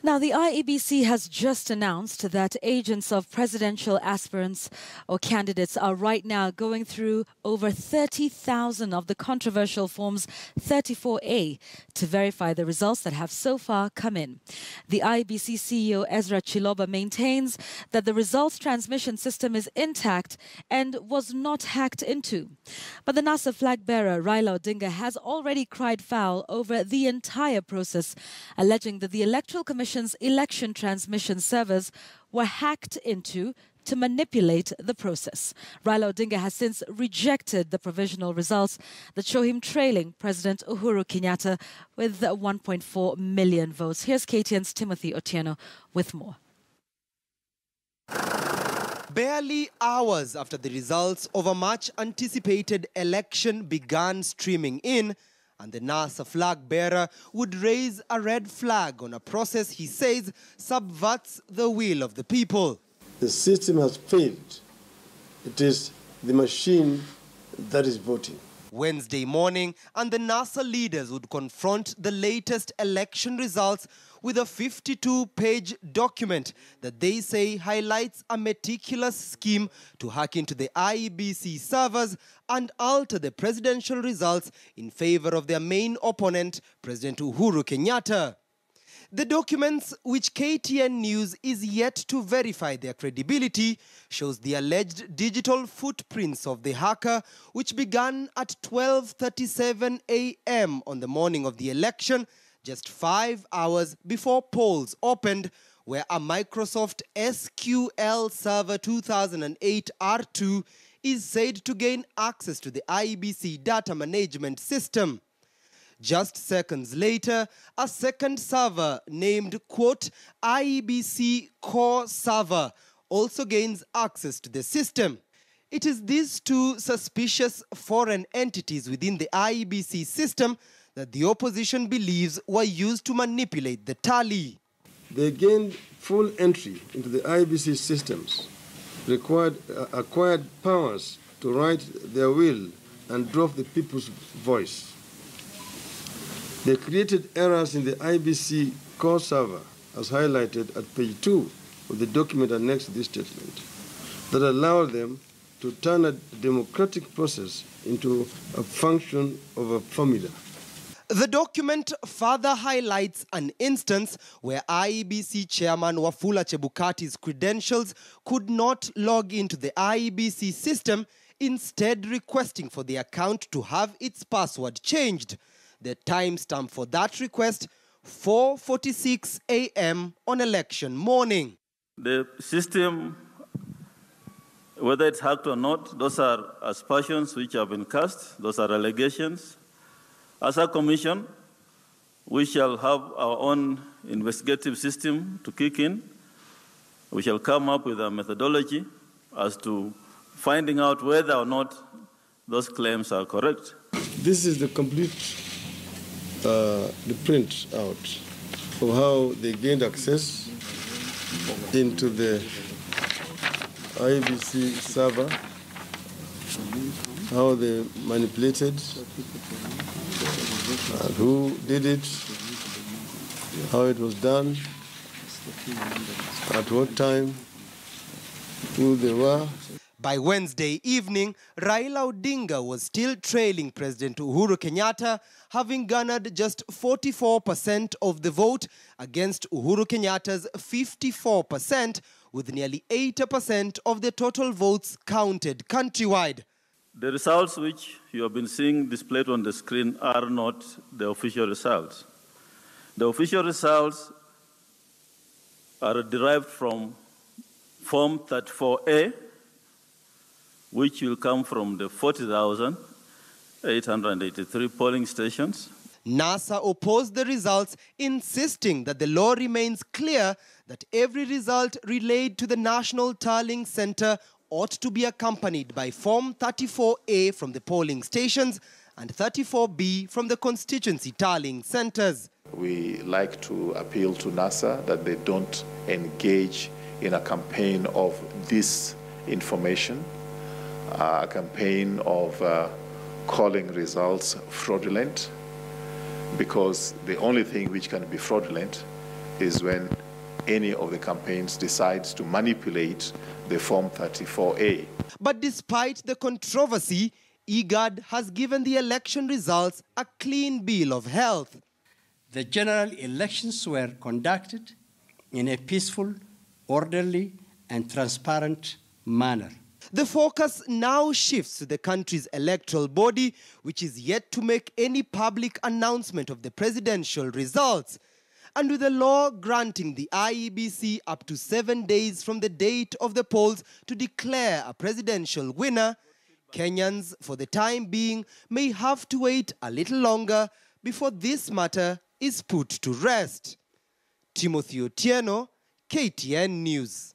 Now, the IEBC has just announced that agents of presidential aspirants or candidates are right now going through over 30,000 of the controversial Forms 34A to verify the results that have so far come in. The IEBC CEO Ezra Chiloba maintains that the results transmission system is intact and was not hacked into. But the NASA flag bearer Raila Odinga has already cried foul over the entire process, alleging that the Electoral Commission's election transmission servers were hacked into to manipulate the process. Raila Odinga has since rejected the provisional results that show him trailing President Uhuru Kenyatta with 1.4 million votes. Here's KTN's Timothy Otieno with more. Barely hours after the results of a much-anticipated election began streaming in, and the NASA flag bearer would raise a red flag on a process he says subverts the will of the people. The system has failed. It is the machine that is voting. Wednesday morning, and the NASA leaders would confront the latest election results with a 52-page document that they say highlights a meticulous scheme to hack into the IEBC servers and alter the presidential results in favor of their main opponent, President Uhuru Kenyatta. The documents, which KTN News is yet to verify their credibility, shows the alleged digital footprints of the hacker, which began at 12:37 a.m. on the morning of the election, just 5 hours before polls opened, where a Microsoft SQL Server 2008 R2 is said to gain access to the IEBC data management system. Just seconds later, a second server named, quote, IEBC Core Server also gains access to the system. It is these two suspicious foreign entities within the IEBC system that the opposition believes were used to manipulate the tally. They gained full entry into the IEBC systems, acquired powers to write their will and drove the people's voice. They created errors in the IEBC core server, as highlighted at page 2 of the document annexed to this statement, that allowed them to turn a democratic process into a function of a formula. The document further highlights an instance where IEBC chairman Wafula Chebukati's credentials could not log into the IEBC system, instead requesting for the account to have its password changed. The timestamp for that request, 4:46 a.m. on election morning. The system, whether it's hacked or not, those are aspersions which have been cast, those are allegations. As a commission, we shall have our own investigative system to kick in. We shall come up with a methodology as to finding out whether or not those claims are correct. This is the complete the print out of how they gained access into the IEBC server, how they manipulated, who did it, how it was done, at what time, who they were. By Wednesday evening, Raila Odinga was still trailing President Uhuru Kenyatta, having garnered just 44% of the vote against Uhuru Kenyatta's 54%, with nearly 80% of the total votes counted countrywide. The results which you have been seeing displayed on the screen are not the official results. The official results are derived from Form 34A, which will come from the 40,883 polling stations. NASA opposed the results, insisting that the law remains clear that every result relayed to the National Tallying Center ought to be accompanied by Form 34A from the polling stations and 34B from the constituency tallying centers. We like to appeal to NASA that they don't engage in a campaign of disinformation, a campaign of calling results fraudulent, because the only thing which can be fraudulent is when any of the campaigns decides to manipulate the Form 34A. But despite the controversy, IGAD has given the election results a clean bill of health. The general elections were conducted in a peaceful, orderly, and transparent manner. The focus now shifts to the country's electoral body, which is yet to make any public announcement of the presidential results. And with the law granting the IEBC up to 7 days from the date of the polls to declare a presidential winner, Kenyans, for the time being, may have to wait a little longer before this matter is put to rest. Timothy Otieno, KTN News.